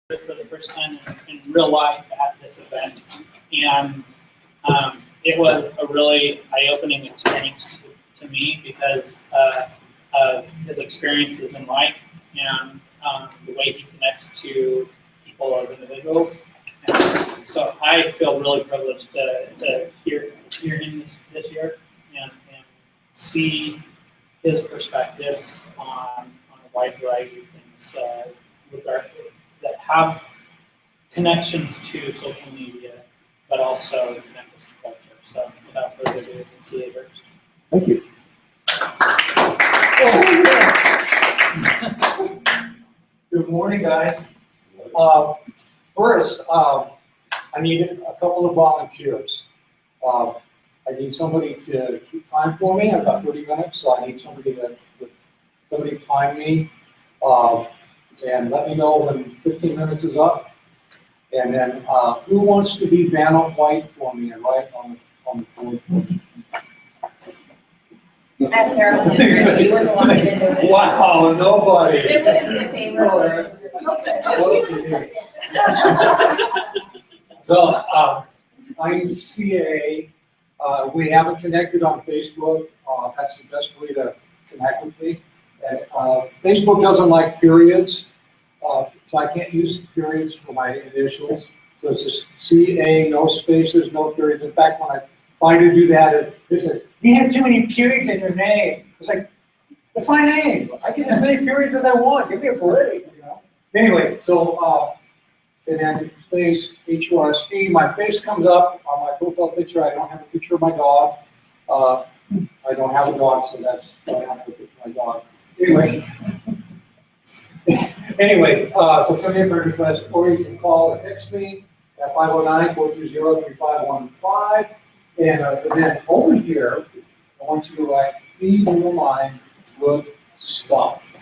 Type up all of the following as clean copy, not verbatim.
for the first time in real life at this event, and it was a really eye-opening experience to me because of his experiences in life and the way he connects to people as individuals. And so I feel really privileged to hear him this year and see his perspectives on a wide variety of things that have connections to social media, but also campus culture. So without further ado, SMDay Hurst. Thank you. Good morning, guys. First, I need a couple of volunteers. I need somebody to keep time for me. I've got 30 minutes, so I need somebody to time me. And let me know when 15 minutes is up. And then who wants to be Vanna White for me and write on the board? I'm terrible. You were the one that did it. Wow, nobody. It wouldn't be a favor. So I'm CA. We haven't connected on Facebook. That's the best way to connect with me. And, Facebook doesn't like periods, so I can't use periods for my initials. So it's just CA, no spaces, no periods. In fact, when I try to do that, it says, you have too many periods in your name. It's like, that's my name. I get as many periods as I want. Give me a break, you know? Anyway, so, and then space, HURST, my face comes up on my profile picture. I don't have a picture of my dog. I don't have a dog, so that's why I don't have a picture of my dog. Anyway, so send me a friend request, or you can call or text me at 509-420-3515. And then over here, I want you to write, feed your mind good stuff.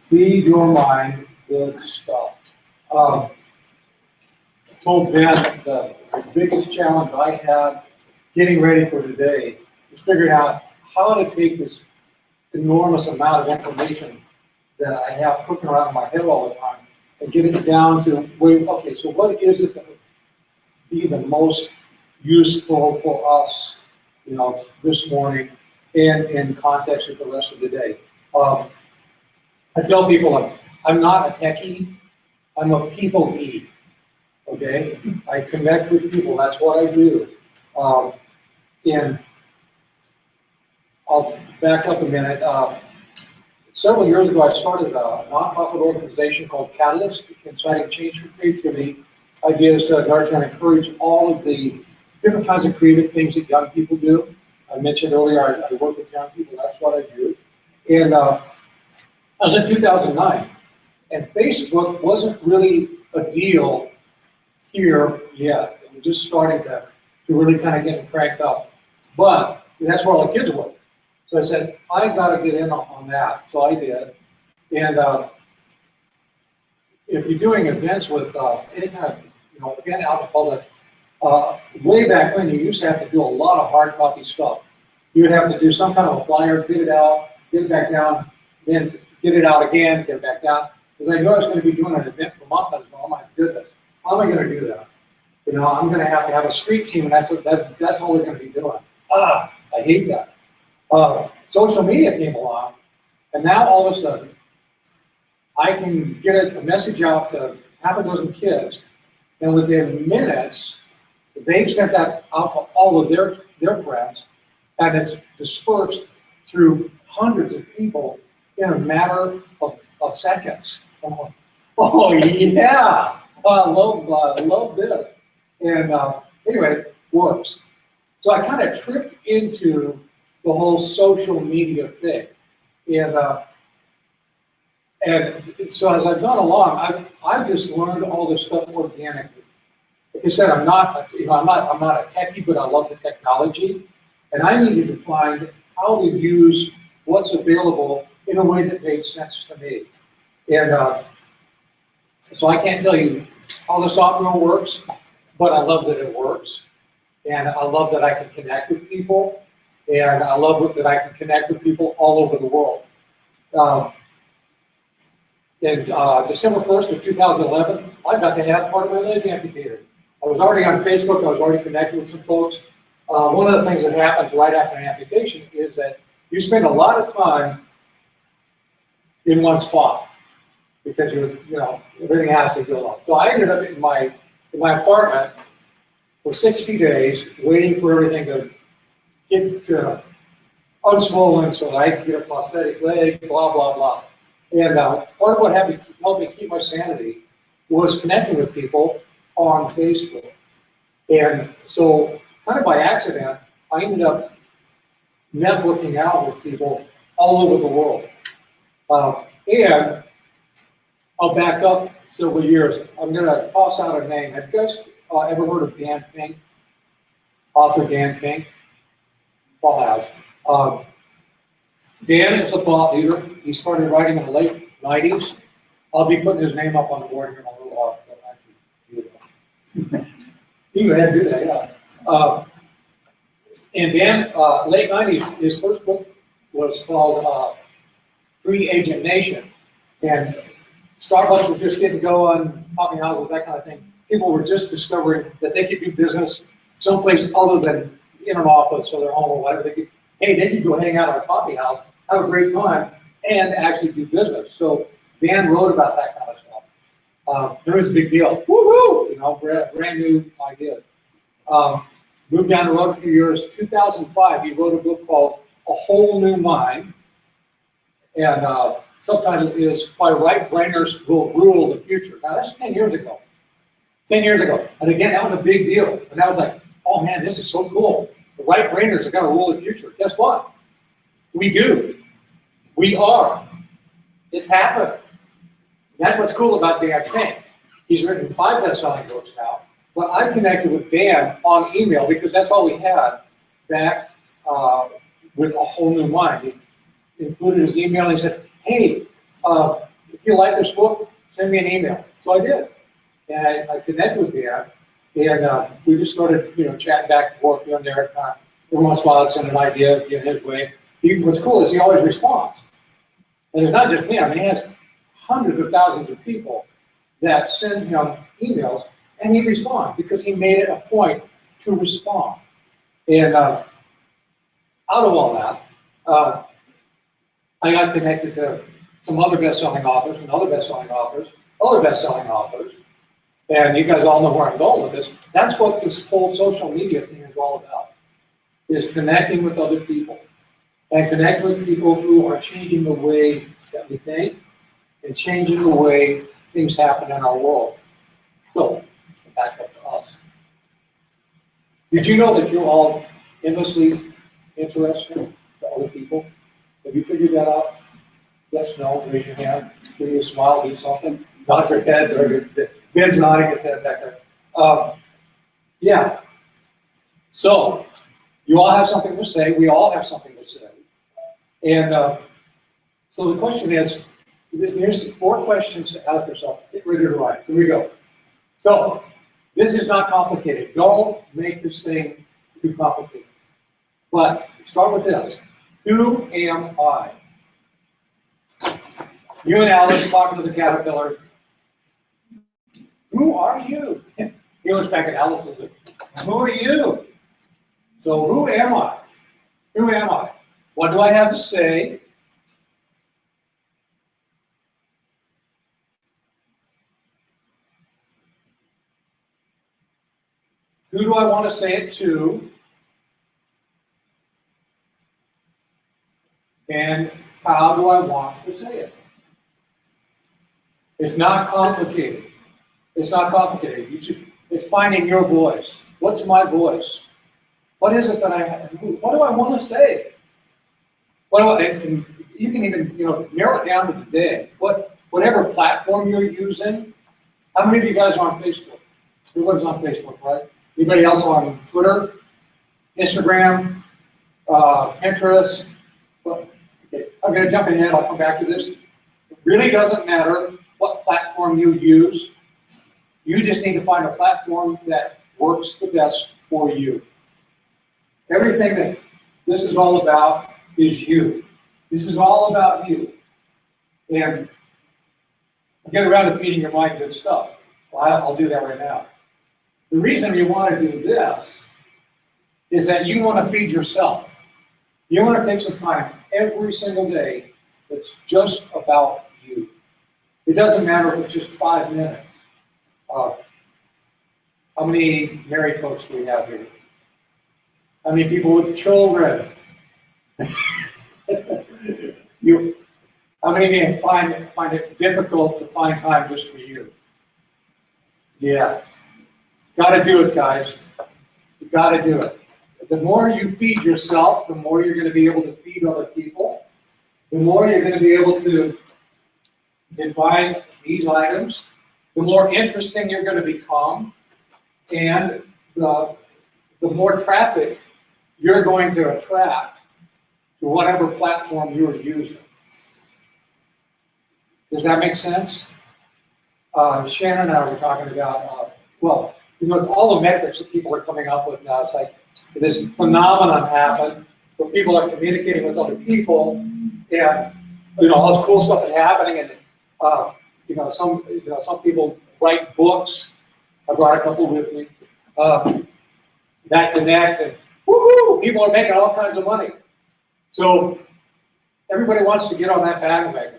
Feed your mind good stuff. Told Ben the biggest challenge I had getting ready for today is figuring out how to take this enormous amount of information that I have cooking around in my head all the time and get it down to, wait, okay, so what is it that would be the most useful for us, you know, this morning and in context with the rest of the day. I tell people I'm not a techie, I'm a people-y, okay? I connect with people, that's what I do. And I'll back up a minute. Several years ago, I started a nonprofit organization called Catalyst, inciting change for creativity, ideas to nurture and encourage all of the different kinds of creative things that young people do. I mentioned earlier, I work with young people, that's what I do. And I was in 2009, and Facebook wasn't really a deal here yet. It was just starting to really kind of get cranked up. But that's where all the kids were. So I said, I got to get in on that. So I did. And if you're doing events with any kind of, you know, event out in public, way back when, you used to have to do a lot of hard copy stuff. You would have to do some kind of a flyer, get it out, get it back down, then get it out again, get it back down. Because I knew I was going to be doing an event for a month. I was going, oh my goodness, how am I going to do that? You know, I'm going to have a street team, and that's all they're going to be doing. I hate that. Social media came along, and now all of a sudden, I can get a message out to half a dozen kids, and within minutes, they've sent that out to all of their friends, and it's dispersed through hundreds of people in a matter of seconds. I'm like, oh yeah, I love this. And anyway, it works. So I kind of tripped into the whole social media thing. And so as I've gone along, I've just learned all this stuff organically. Like I said, I'm not a techie, but I love the technology. And I needed to find how to use what's available in a way that made sense to me. And so I can't tell you how the software works, but I love that it works. And I love that I can connect with people. And I love that I can connect with people all over the world. in December 1st of 2011, I got to have part of my leg amputated. I was already on Facebook, I was already connected with some folks. One of the things that happens right after an amputation is that you spend a lot of time in one spot because everything has to go on. So I ended up in my apartment for 60 days waiting for everything to get unswollen so that I could get a prosthetic leg, blah, blah, blah. And part of what helped me keep my sanity was connecting with people on Facebook. And so, kind of by accident, I ended up networking out with people all over the world. And I'll back up several years. I'm going to toss out a name. Have you guys ever heard of Dan Pink? Author Dan Pink? Paul has. Dan is a thought leader. He started writing in the late 90s. I'll be putting his name up on the board here in a little while. You go ahead and do that, yeah. And Dan, late 90s, his first book was called Free Agent Nation. And Starbucks was just getting going, coffee houses, that kind of thing. People were just discovering that they could do business someplace other than in an office or their home or whatever. They could go hang out at a coffee house, have a great time, and actually do business. So Dan wrote about that kind of stuff. It was a big deal. Woohoo! Brand new ideas. Moved down the road a few years. 2005, he wrote a book called A Whole New Mind. And subtitle is Why Right-Brainers Will Rule the Future. Now, that's 10 years ago. 10 years ago. And again, that was a big deal. And I was like, oh man, this is so cool. The right-brainers are going to rule the future. Guess what? We do. We are. It's happened. That's what's cool about Dan Pink. He's written 5 best-selling books now. But I connected with Dan on email because that's all we had back with A Whole New Mind. He included his email and he said, hey, if you like this book, send me an email. So I did. And I connected with Dan. And we just started, chatting back and forth here and there. Every once in a while, I'd send an idea in his way. What's cool is he always responds. And it's not just me. I mean, he has hundreds of thousands of people that send him emails, and he responds because he made it a point to respond. And out of all that, I got connected to some other best-selling authors, and other best-selling authors, other best-selling authors. And you guys all know where I'm going with this. That's what this whole social media thing is all about, is connecting with other people. And connect with people who are changing the way that we think and changing the way things happen in our world. So, back up to us. Did you know that you're all endlessly interesting to other people? Have you figured that out? Yes, no, raise your hand. Give me a smile, do something. Nod your head, or Ben's nodding his head back there. Yeah. So, you all have something to say. We all have something to say. And so the question is, here's 4 questions to ask yourself. Get ready to write. Here we go. So, this is not complicated. Don't make this thing too complicated. But start with this. Who am I? You and Alice talking to the caterpillar. Who are you? He looks back at Alice and says, who are you? So who am I? Who am I? What do I have to say? Who do I want to say it to? And how do I want to say it? It's not complicated. It's not complicated. It's finding your voice. What's my voice? What is it that I have? What do I want to say? And you can even narrow it down to today. Whatever platform you're using. How many of you guys are on Facebook? Everyone's on Facebook, right? Anybody else on Twitter, Instagram, Pinterest? Okay, I'm going to jump ahead. I'll come back to this. It really doesn't matter what platform you use. You just need to find a platform that works the best for you. Everything that this is all about is you. This is all about you. And get around to feeding your mind good stuff. Well, I'll do that right now. The reason you want to do this is that you want to feed yourself. You want to take some time every single day that's just about you. It doesn't matter if it's just 5 minutes. How many married folks do we have here? How many people with children? How many of you find it difficult to find time just for you? Yeah. Got to do it, guys. You got to do it. The more you feed yourself, the more you're going to be able to feed other people. The more you're going to be able to define these items, the more interesting you're going to become, and the more traffic you're going to attract to whatever platform you're using. Does that make sense? Shannon and I were talking about, well, you know, all the metrics that people are coming up with now, it's like this phenomenon happened where people are communicating with other people, and you know, all this cool stuff is happening, and some people write books. I brought a couple with me. That connect, and woohoo! People are making all kinds of money. So everybody wants to get on that bandwagon.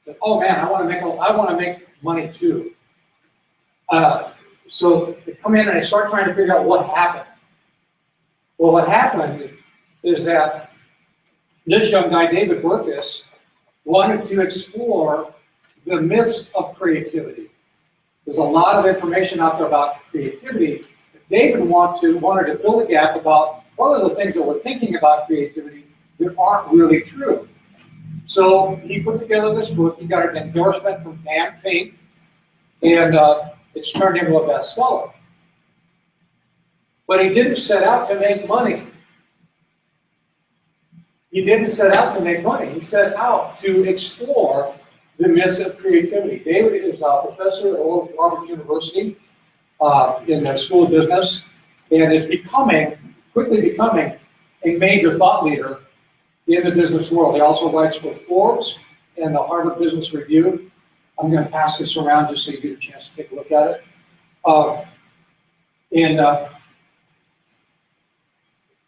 So, oh man, I want to make money too. So they come in and they start trying to figure out what happened. Well, what happened is that this young guy, David Burkus, wanted to explore the myths of creativity. There's a lot of information out there about creativity. David wanted to fill the gap about what are the things that we're thinking about creativity that aren't really true. So he put together this book. He got an endorsement from Dan Pink, and it's turned into a bestseller. But he didn't set out to make money. He didn't set out to make money. He set out to explore the myths of creativity. David is a professor at Oral Roberts University in the School of Business, and is quickly becoming a major thought leader in the business world. He also writes for Forbes and the Harvard Business Review. I'm going to pass this around just so you get a chance to take a look at it.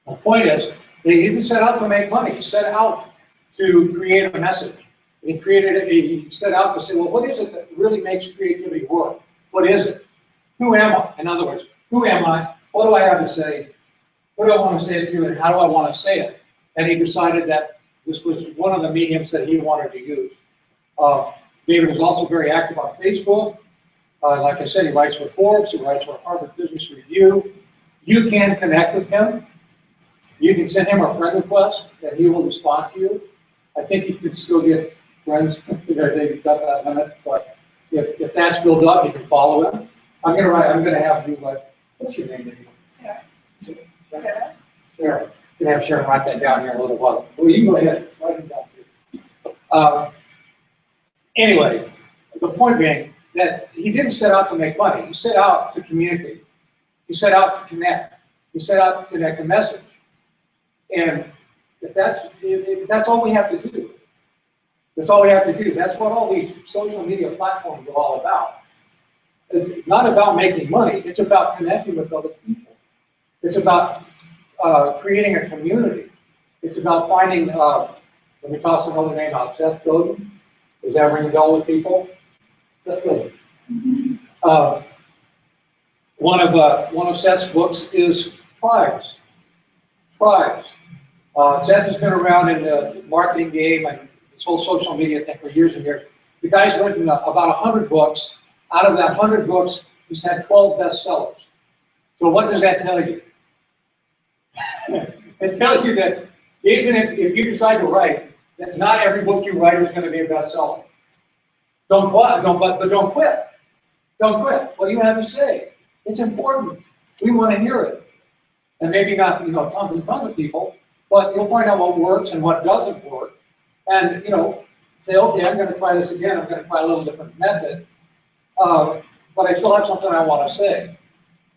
The point is, he didn't set out to make money. He set out to create a message. He set out to say, well, what is it that really makes creativity work? What is it? Who am I? In other words, who am I? What do I have to say? What do I want to say it to, and how do I want to say it? And he decided that this was one of the mediums that he wanted to use. David is also very active on Facebook. Like I said, he writes for Forbes. He writes for Harvard Business Review. You can connect with him. You can send him a friend request, and he will respond to you. I think you can still get friends. They've got that limit, but if that's filled up, you can follow him. I'm gonna have you what's your name? Sarah. Sarah. Sarah. I'm gonna have Sharon write that down here in a little while. Well, you go ahead. Write it down too. Anyway, the point being that he didn't set out to make money. He set out to communicate. He set out to connect. He set out to connect a message. And if that's all we have to do. That's all we have to do. That's what all these social media platforms are all about. It's not about making money. It's about connecting with other people. It's about creating a community. It's about finding, let me toss another name out, Seth Godin. Does that ring a bell with people? Seth Godin. One of Seth's books is Tribes. Tribes. Seth has been around in the marketing game and this whole social media thing for years and years. The guy's written about 100 books. Out of that 100 books, he's had 12 bestsellers. So what does that tell you? It tells you that even if you decide to write, that not every book you write is going to be a bestseller. Don't quit. Don't quit. Don't quit. What do you have to say? It's important. We want to hear it. And maybe not, tons and tons of people, but you'll find out what works and what doesn't work. And, say, okay, I'm going to try this again. I'm going to try a little different method. But I still have something I want to say.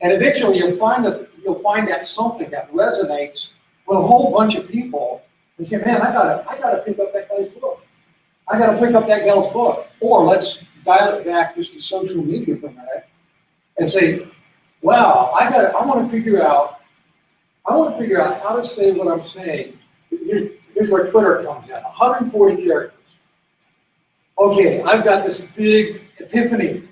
And eventually you'll find that something that resonates with a whole bunch of people. And say, man, I gotta pick up that guy's book. I gotta pick up that gal's book. Or let's dial it back just to social media for a minute and say, wow, I want to figure out how to say what I'm saying. Here's where Twitter comes in, 140 characters. Okay, I've got this big epiphany.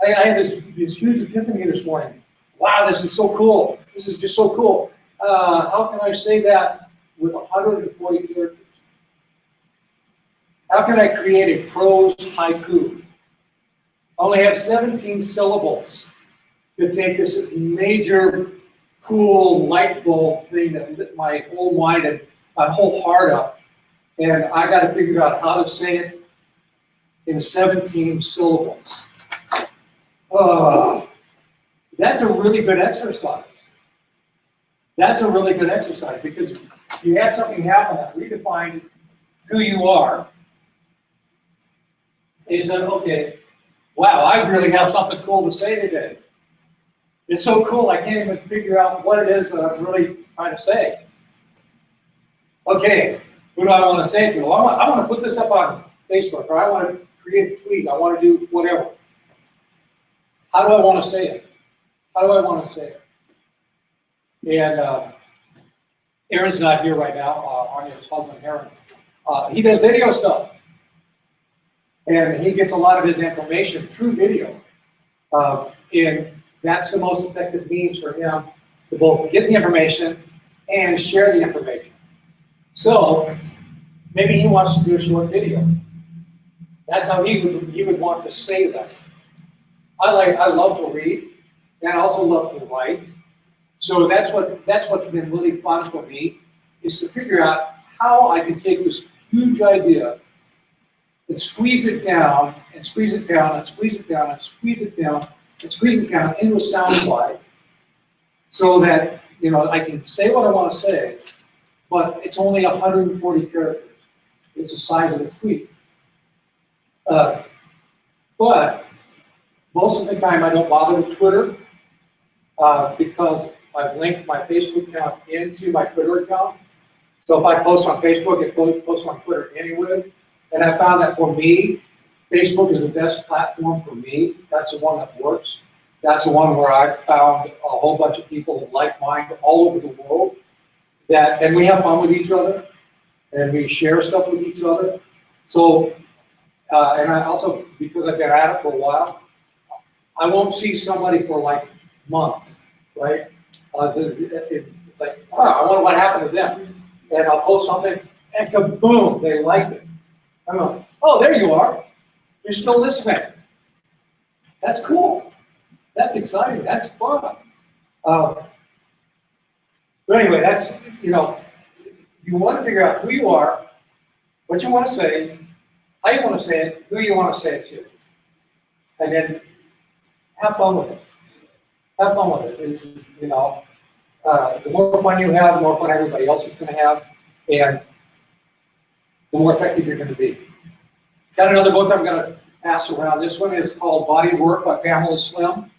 I had this huge epiphany this morning. Wow, this is so cool. This is just so cool. How can I say that with 140 characters? How can I create a prose haiku? I only have 17 syllables to take this major, cool light bulb thing that lit my whole mind and my whole heart up. And I got to figure out how to say it in 17 syllables. That's a really good exercise. That's a really good exercise because you had something happen that redefined who you are. And you said, okay, wow, I really have something cool to say today. It's so cool, I can't even figure out what it is that I'm really trying to say. Okay, who do I want to say it to? Well, I want to put this up on Facebook, or I want to create a tweet, I want to do whatever. How do I want to say it? How do I want to say it? And Aaron's not here right now, Anya's husband, Aaron. He does video stuff. And he gets a lot of his information through video. And that's the most effective means for him to both get the information and share the information. So maybe he wants to do a short video. That's how he would want to say that. I love to read and I also love to write. So that's what's been really fun for me, is to figure out how I can take this huge idea and squeeze it down and squeeze it down and squeeze it down and squeeze it down and squeeze it down into a soundbite, so that I can say what I want to say, but it's only 140 characters. It's the size of a tweet. But most of the time I don't bother with Twitter because I've linked my Facebook account into my Twitter account. So if I post on Facebook, it posts on Twitter anyway. And I found that for me, Facebook is the best platform for me. That's the one that works. That's the one where I've found a whole bunch of people of like mind all over the world. And we have fun with each other, and we share stuff with each other. So, and I also, because I've been at it for a while, I won't see somebody for like months, right? It's like, wow, I wonder what happened to them. And I'll post something, and kaboom, they liked it. I'm like, oh, there you are. You're still listening. That's cool. That's exciting. That's fun. But anyway, that's, you want to figure out who you are, what you want to say, how you want to say it, who you want to say it to. And then have fun with it. Have fun with it. It's, the more fun you have, the more fun everybody else is going to have, and the more effective you're going to be. Got another book I'm going to pass around. This one is called Body of Work by Pamela Slim.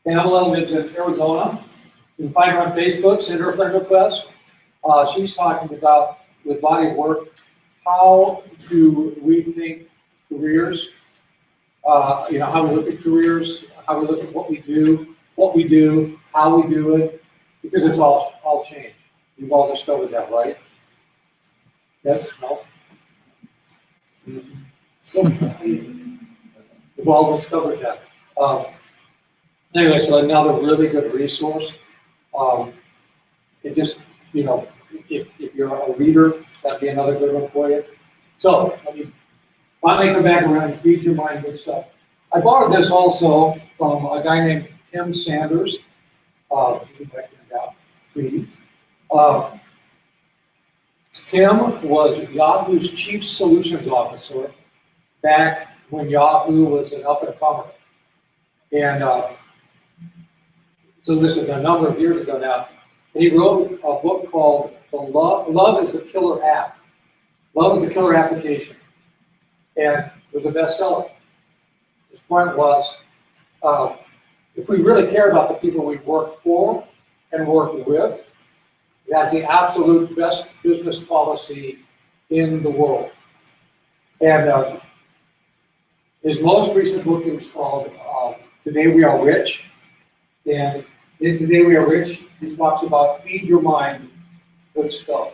Pamela lives in Arizona. You can find her on Facebook, send her a friend request. She's talking about, with Body of Work, how to rethink careers, how we look at careers, how we look at what we do, how we do it, because it's all changed. You've all discovered that, right? Yes? No? We've all discovered that. Anyway, so another really good resource. It just, if you're a reader, that'd be another good one for you. So, let me finally come back around and feed your mind good stuff. I borrowed this also from a guy named Tim Sanders. You can write that down, please. Tim was Yahoo's Chief Solutions Officer back when Yahoo was an up-and-comer. And so this is a number of years ago now. And he wrote a book called Love is the Killer App. Love is the Killer Application. And it was a bestseller. His point was, if we really care about the people we work for and work with, that's the absolute best business policy in the world. And His most recent book is called Today We Are Rich. And in Today We Are Rich, he talks about feed your mind good stuff.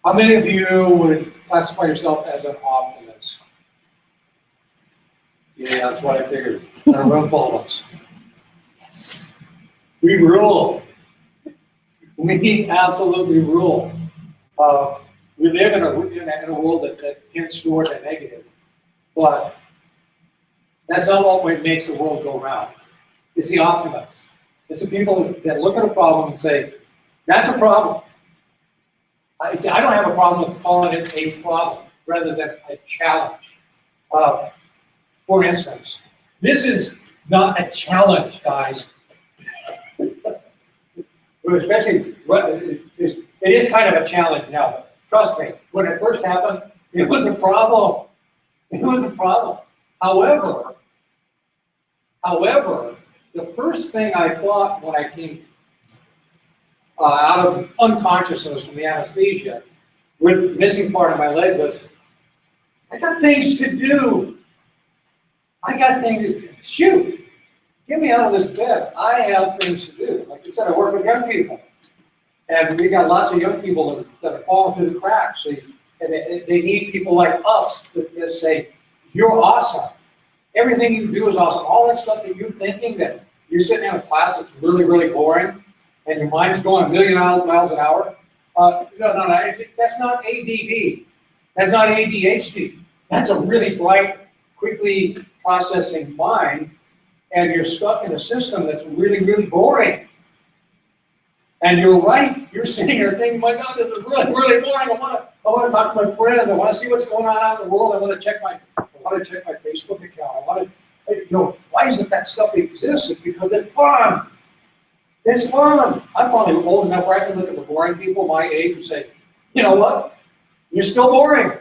How many of you would classify yourself as an optimist? Yeah, that's what I figured. In a room full of us. Yes. We rule. We absolutely rule. We live in a world that tends toward the negative, but that's not what makes the world go round. It's the optimists. It's the people that look at a problem and say, that's a problem. I don't have a problem with calling it a problem rather than a challenge. For instance, this is not a challenge, guys. Especially, it is kind of a challenge now, but trust me, when it first happened, it was a problem. It was a problem. However, the first thing I thought when I came out of unconsciousness from the anesthesia, with the missing part of my leg, was, I got things to do. I got things to do. Shoot, get me out of this bed. I have things to do. Like I said, I work with young people. And we got lots of young people that are falling through the cracks. And they need people like us that say, you're awesome. Everything you do is awesome. All that stuff that you're thinking that you're sitting in a class that's really, really boring, and your mind's going a million miles an hour. No, that's not ADD. That's not ADHD. That's a really bright, quickly processing mind, and you're stuck in a system that's really, really boring. And you're right. You're sitting here thinking, my God, this is really, really boring. I want to talk to my friends. I want to see what's going on out in the world. I want to check my Facebook account. I want to, why is it that stuff exists? It's because it's fun. It's fun. I'm finally old enough where I can look at the boring people my age and say, you know what? You're still boring.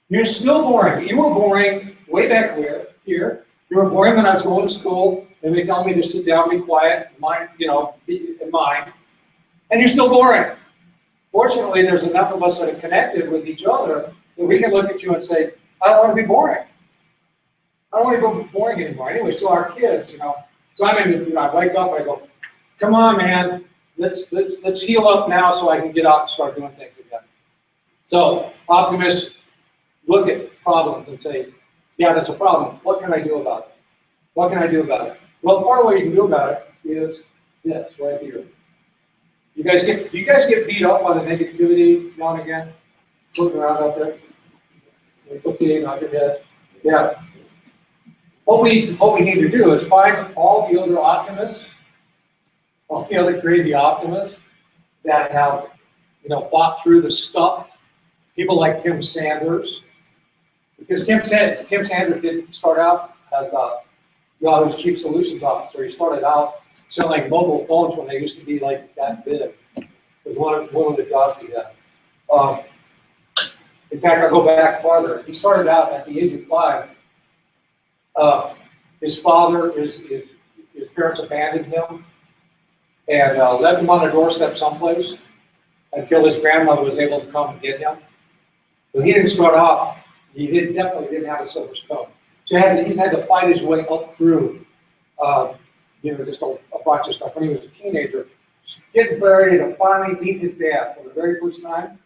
You're still boring. You were boring way back here. You were boring when I was going to school, and they tell me to sit down, be quiet, mind, be in mind, and you're still boring. Fortunately, there's enough of us that are connected with each other that we can look at you and say, I don't want to be boring. I don't want to be boring anymore. Anyway, so our kids, so I wake up, I go, come on, man, let's heal up now so I can get out and start doing things again. So optimists look at problems and say, yeah, that's a problem. What can I do about it? What can I do about it? Well, part of what you can do about it is this right here. Do you guys get beat up by the negativity now and again? Floating around out there? It's okay, not your head. Yeah. What we need to do is find all the other optimists, all the other crazy optimists that have, fought through the stuff. People like Tim Sanders, because Tim Sanders didn't start out as his chief solutions officer. He started out selling mobile phones when they used to be like that big. It was one of the jobs he had. In fact, I'll go back farther. He started out at the age of 5. His father, his parents abandoned him and left him on a doorstep someplace until his grandmother was able to come and get him. But he didn't start off. He definitely didn't have a silver spoon. So he's had to fight his way up through, just a bunch of stuff. When he was a teenager, getting ready to finally meet his dad for the very first time.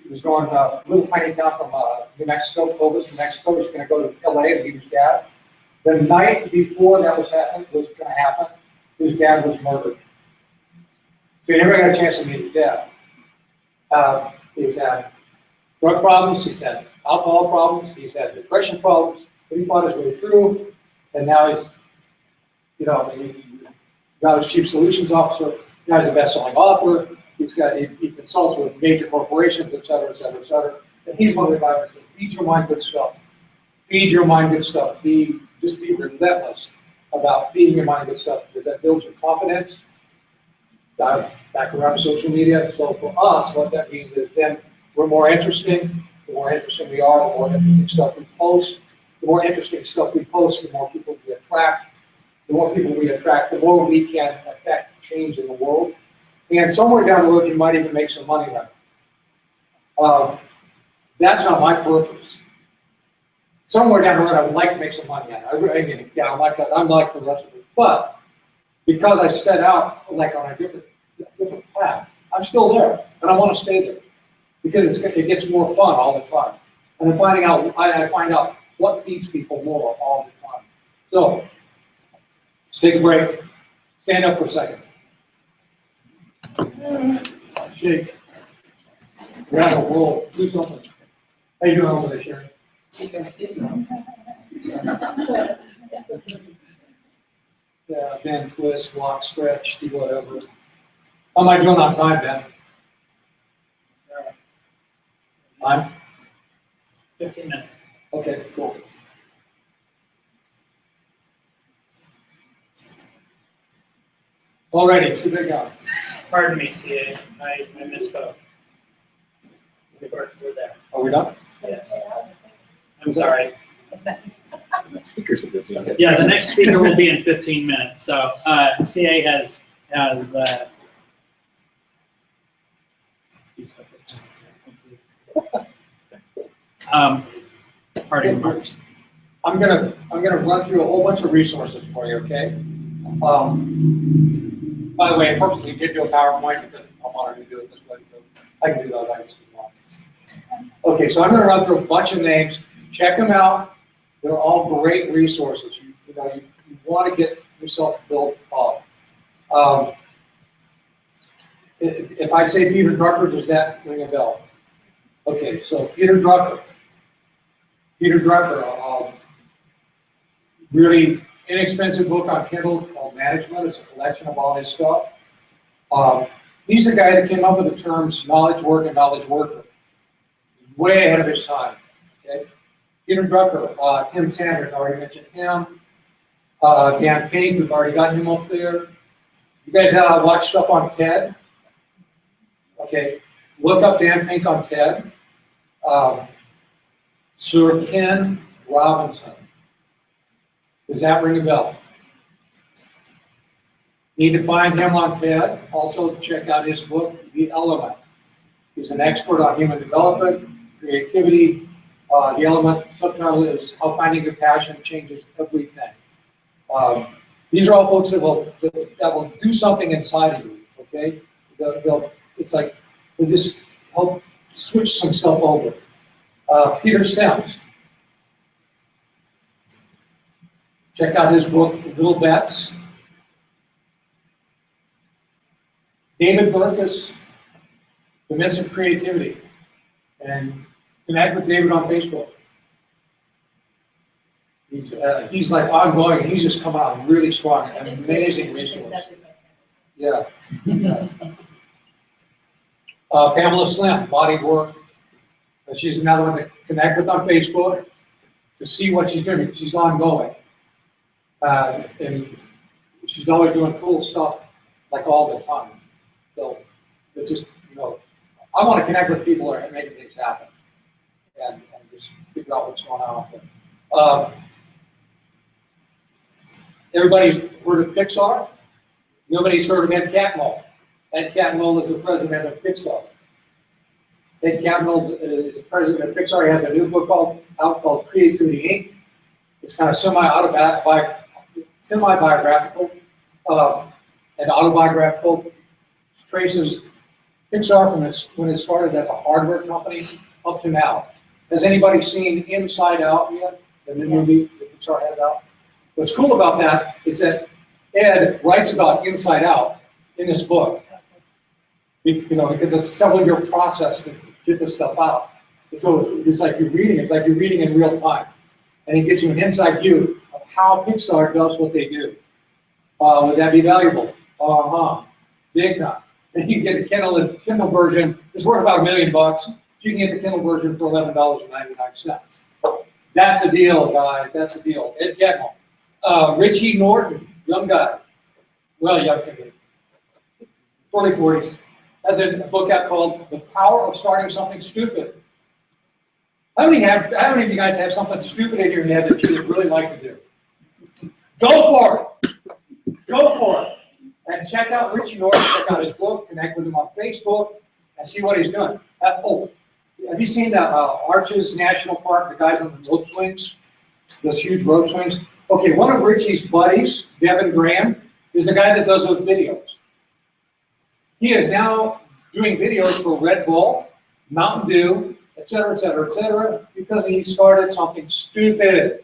He was going to a little tiny town from New Mexico, Clovis, New Mexico. He was going to go to LA and meet his dad. The night before that was going to happen, his dad was murdered. So he never got a chance to meet his dad. He's had drug problems, he's had alcohol problems, he's had depression problems, but he fought his way through, and now he's, he got his chief solutions officer, now he's a best-selling author, he consults with major corporations, et cetera, et cetera, et cetera. And he's one of the guys that says, feed your mind good stuff. Feed your mind good stuff. Just be relentless about feeding your mind good stuff, because that builds your confidence. Back around social media. So for us, what that means is then we're more interesting. The more interesting we are, the more interesting stuff we post. The more interesting stuff we post, the more people we attract. The more people we attract, the more we can affect change in the world. And somewhere down the road, you might even make some money on it. That's not my purpose. somewhere down the road, I would like to make some money at it. I mean, yeah, I'm like the rest of it. But because I set out like on a different path, I'm still there, and I want to stay there because it gets more fun all the time. And I'm finding out, I find out what feeds people more all the time. So, let's take a break. Stand up for a second. Shake. Grab a roll. Do something. How you doing over there, Sharon? You can see some. Yeah, bend, twist, walk, stretch, do whatever. How am I doing on time, Ben? Time? 15 minutes. Okay, cool. Alrighty, so big guy. Pardon me, CA, I misspoke. We're there. Are we done? Yes. I'm sorry. Speakers a bit. Yeah, the next speaker will be in 15 minutes. So CA has parting remarks. I'm gonna run through a whole bunch of resources for you, okay? By the way, I purposely did do a PowerPoint because I wanted to do it this way, so I can do that. I just didn't want to. Okay, so I'm gonna run through a bunch of names. Check them out. They're all great resources. You want to get yourself built up. If I say Peter Drucker, does that ring a bell? Okay, so Peter Drucker, really inexpensive book on Kindle called Management. It's a collection of all his stuff. He's the guy that came up with the terms knowledge work and knowledge worker. Way ahead of his time. Okay? Peter Drucker, Tim Sanders, I already mentioned him. Dan Pink, we've already got him up there. You guys watch stuff on TED? Okay, look up Dan Pink on TED. Sir Ken Robinson. Does that ring a bell? Need to find him on TED. Also check out his book, The Element. He's an expert on human development, creativity. The Element subtitle is How Finding Your Passion Changes Everything. These are all folks that will do something inside of you. Okay, it's like they'll just help switch some stuff over. Peter Sims. Check out his book, Little Bets. David Burkus, The Myths of Creativity. And connect with David on Facebook. He's like ongoing. He's just come out really strong. An amazing resource. Yeah. Pamela Slim, Body Work. She's another one to connect with on Facebook to see what she's doing. She's ongoing. And she's always doing cool stuff like all the time. So it's just, I want to connect with people that are making things happen and just figure out what's going on out there. Everybody's heard of Pixar? Nobody's heard of Ed Catmull. Ed Catmull is the president of Pixar. Ed Catmull is the president of Pixar. He has a new book out called Creativity Inc. It's kind of semi-biographical and autobiographical. Traces Pixar from when it started as a hardware company up to now. Has anybody seen Inside Out yet? The new movie that Pixar has out? What's cool about that is that Ed writes about Inside Out in this book. Because it's a several-year process to get this stuff out. And so it's like you're reading. It's like you're reading in real time, and it gives you an inside view of how Pixar does what they do. Would that be valuable? Big time. Then you get the Kindle version. It's worth about $1 million. You can get the Kindle version for $11.99. That's a deal, guys. That's a deal. Ed Catmull. Richie Norton, young guy. Well, young kid. Early 40s. Has a book out called The Power of Starting Something Stupid. How many of you guys have something stupid in your head that you would really like to do? Go for it. Go for it. And check out Richie Norton, check out his book, connect with him on Facebook, and see what he's doing. Have you seen the Arches National Park, the guys on the rope swings? those huge rope swings. Okay, one of Richie's buddies, Devin Graham, is the guy that does those videos. He is now doing videos for Red Bull, Mountain Dew, et cetera, because he started something stupid.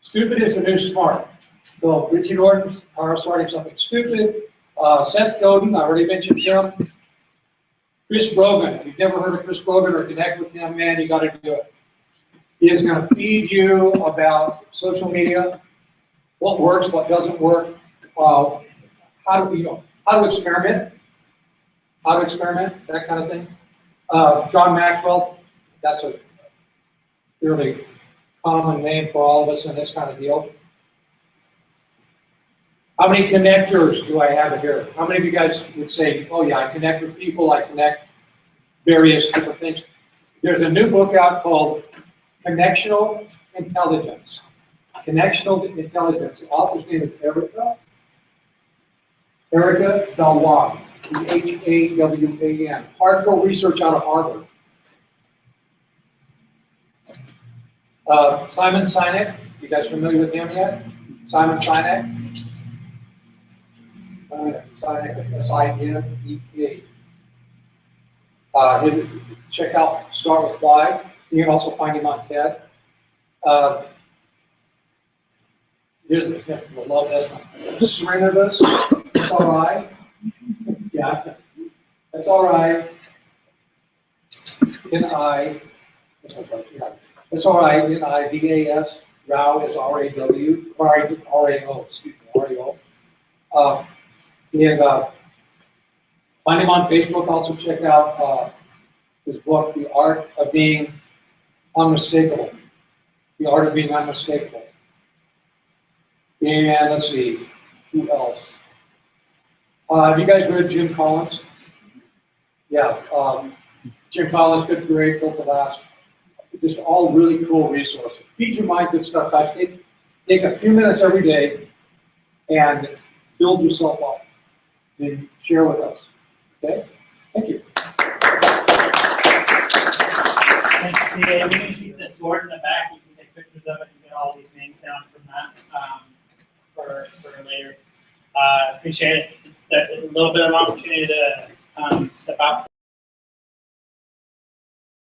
Stupid is the new smart. So Richie Norton are starting something stupid. Seth Godin, I already mentioned him. Chris Brogan, if you've never heard of Chris Brogan or connect with him, man, you got to do it. He is going to feed you about social media, what works, what doesn't work, how to experiment, that kind of thing. John Maxwell, that's a fairly common name for all of us in this kind of deal. How many connectors do I have here? How many of you guys would say, oh yeah, I connect with people, I connect various different things? There's a new book out called Connectional Intelligence. Connectional Intelligence. The author's name is Erica Dalwan, Hawawan. Hardcore research out of Harvard. Simon Sinek, you guys familiar with him yet? Simon Sinek? Sinek, S-I-N-E-K. Check out Start With Why. You can also find him on TED. Here's the love this one. Serenidus, that's all right. Yeah, that's all right. That's all right. N-I-V-A-S. Rao is R-A-W. R-A-O. Excuse me. R-A-O. Find him on Facebook. Also check out his book, The Art of Being Unmistakable. The Art of Being Unmistakable. And let's see, who else? Have you guys read Jim Collins? Yeah, Jim Collins, Good for Great, Built to Last. Just all really cool resources. Feed your mind good stuff, guys. Take a few minutes every day and build yourself up and share with us. Okay? Thank you. Thanks, CA. We can keep this board in the back. You can take pictures of it and get all these names down from that for later. Appreciate it. A little bit of opportunity to step out.